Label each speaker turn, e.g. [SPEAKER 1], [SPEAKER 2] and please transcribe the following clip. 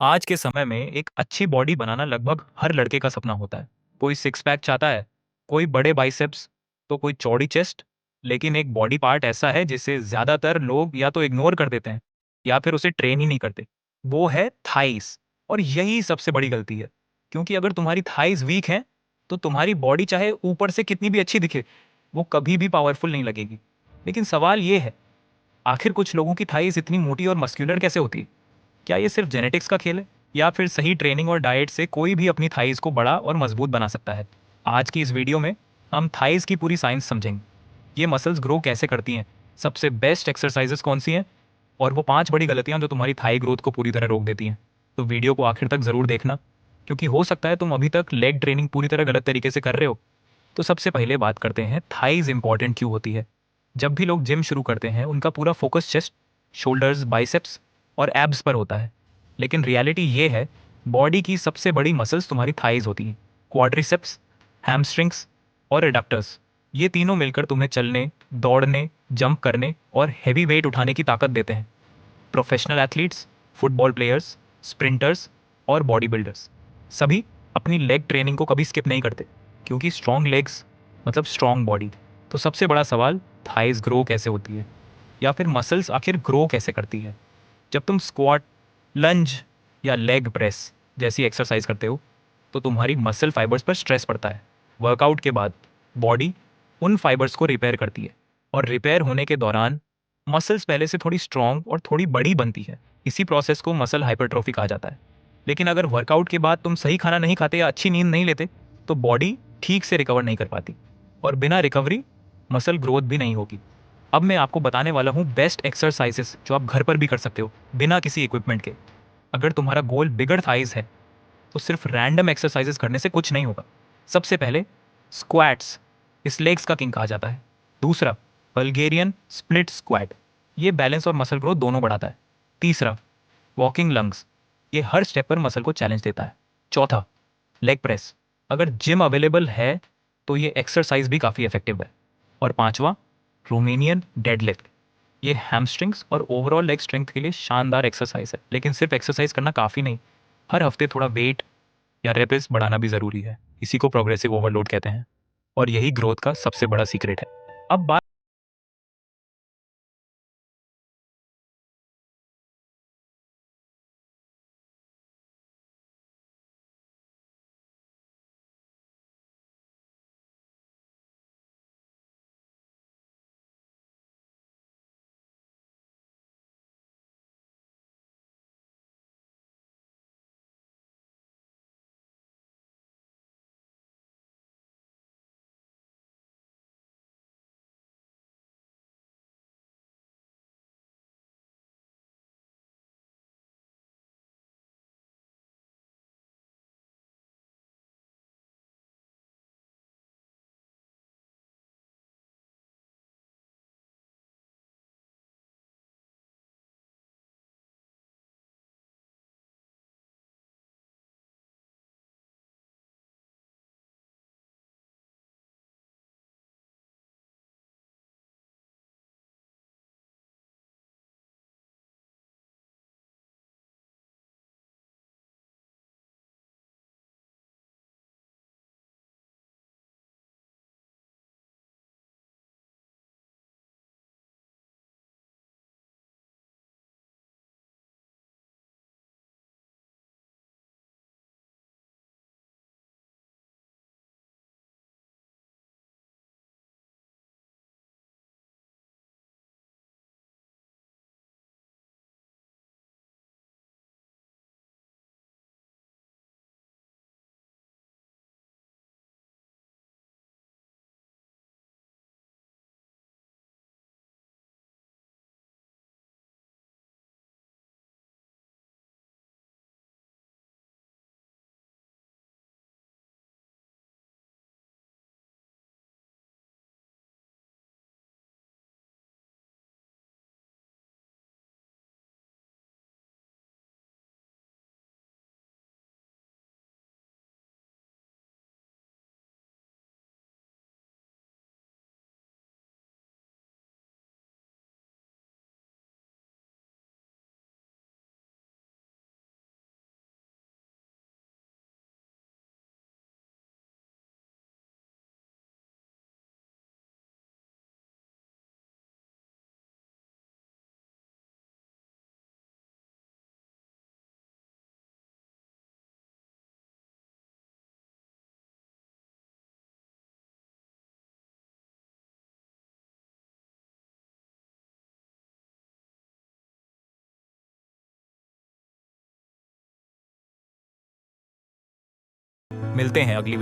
[SPEAKER 1] आज के समय में एक अच्छी बॉडी बनाना लगभग हर लड़के का सपना होता है। कोई सिक्स पैक चाहता है, कोई बड़े बाइसेप्स, तो कोई चौड़ी चेस्ट। लेकिन एक बॉडी पार्ट ऐसा है जिसे ज़्यादातर लोग या तो इग्नोर कर देते हैं या फिर उसे ट्रेन ही नहीं करते। वो है थाइस। और यही सबसे बड़ी गलती है, क्योंकि अगर तुम्हारी थाइस वीक हैं, तो तुम्हारी बॉडी चाहे ऊपर से कितनी भी अच्छी दिखे, वो कभी भी पावरफुल नहीं लगेगी। लेकिन सवाल ये है, आखिर कुछ लोगों की थाइस इतनी मोटी और मस्कुलर कैसे होती है? क्या ये सिर्फ जेनेटिक्स का खेल है, या फिर सही ट्रेनिंग और डाइट से कोई भी अपनी थाइज को बड़ा और मजबूत बना सकता है? आज की इस वीडियो में हम थाइज की पूरी साइंस समझेंगे। ये मसल्स ग्रो कैसे करती हैं, सबसे बेस्ट एक्सरसाइजेस कौन सी हैं, और वो 5 बड़ी गलतियां जो तुम्हारी थाई ग्रोथ को पूरी तरह रोक देती हैं। तो वीडियो को आखिर तक जरूर देखना, क्योंकि हो सकता है तुम अभी तक लेग ट्रेनिंग पूरी तरह गलत तरीके से कर रहे हो। तो सबसे पहले बात करते हैं थाइज इंपॉर्टेंट क्यों होती है। जब भी लोग जिम शुरू करते हैं, उनका पूरा फोकस चेस्ट, शोल्डर्स, बाइसेप्स और एब्स पर होता है। लेकिन रियलिटी ये है, बॉडी की सबसे बड़ी मसल्स तुम्हारी थाइज होती हैं। क्वाड्रिसेप्स, हैमस्ट्रिंग्स और एडक्टर्स, ये तीनों मिलकर तुम्हें चलने, दौड़ने, जंप करने और हैवी वेट उठाने की ताकत देते हैं। Professional athletes, football players, sprinters और बॉडी बिल्डर्स सभी अपनी लेग ट्रेनिंग को कभी स्किप नहीं करते, क्योंकि स्ट्रॉन्ग लेग्स मतलब स्ट्रॉन्ग बॉडी। तो सबसे बड़ा सवाल, थाइज ग्रो कैसे होती है, या फिर मसल्स आखिर ग्रो कैसे करती है? जब तुम स्क्वाट, लंज या लेग प्रेस जैसी एक्सरसाइज करते हो, तो तुम्हारी मसल फाइबर्स पर स्ट्रेस पड़ता है। वर्कआउट के बाद बॉडी उन फाइबर्स को रिपेयर करती है, और रिपेयर होने के दौरान मसल्स पहले से थोड़ी स्ट्रांग और थोड़ी बड़ी बनती है। इसी प्रोसेस को मसल हाइपरट्रॉफी कहा जाता है। लेकिन अगर वर्कआउट के बाद तुम सही खाना नहीं खाते या अच्छी नींद नहीं लेते, तो बॉडी ठीक से रिकवर नहीं कर पाती, और बिना रिकवरी मसल ग्रोथ भी नहीं होगी। अब मैं आपको बताने वाला हूँ बेस्ट एक्सरसाइजेस जो आप घर पर भी कर सकते हो बिना किसी इक्विपमेंट के। अगर तुम्हारा गोल बिगर थाइज है, तो सिर्फ रैंडम एक्सरसाइजेस करने से कुछ नहीं होगा। सबसे पहले स्क्वाट्स, इस लेग्स का किंग कहा जाता है। दूसरा, बल्गेरियन स्प्लिट स्क्वाट, ये बैलेंस और मसल ग्रोथ दोनों बढ़ाता है। तीसरा, वॉकिंग लंग्स, ये हर स्टेप पर मसल को चैलेंज देता है। चौथा, लेग प्रेस, अगर जिम अवेलेबल है तो ये एक्सरसाइज भी काफ़ी इफेक्टिव है। और पांचवा, रोमेनियन डेडलिफ्ट, ये हैमस्ट्रिंग्स और ओवरऑल लेग स्ट्रेंथ के लिए शानदार एक्सरसाइज है। लेकिन सिर्फ एक्सरसाइज करना काफ़ी नहीं, हर हफ्ते थोड़ा वेट या रेपेस बढ़ाना भी ज़रूरी है। इसी को प्रोग्रेसिव ओवरलोड कहते हैं, और यही ग्रोथ का सबसे बड़ा सीक्रेट है। अब बात मिलते हैं अगली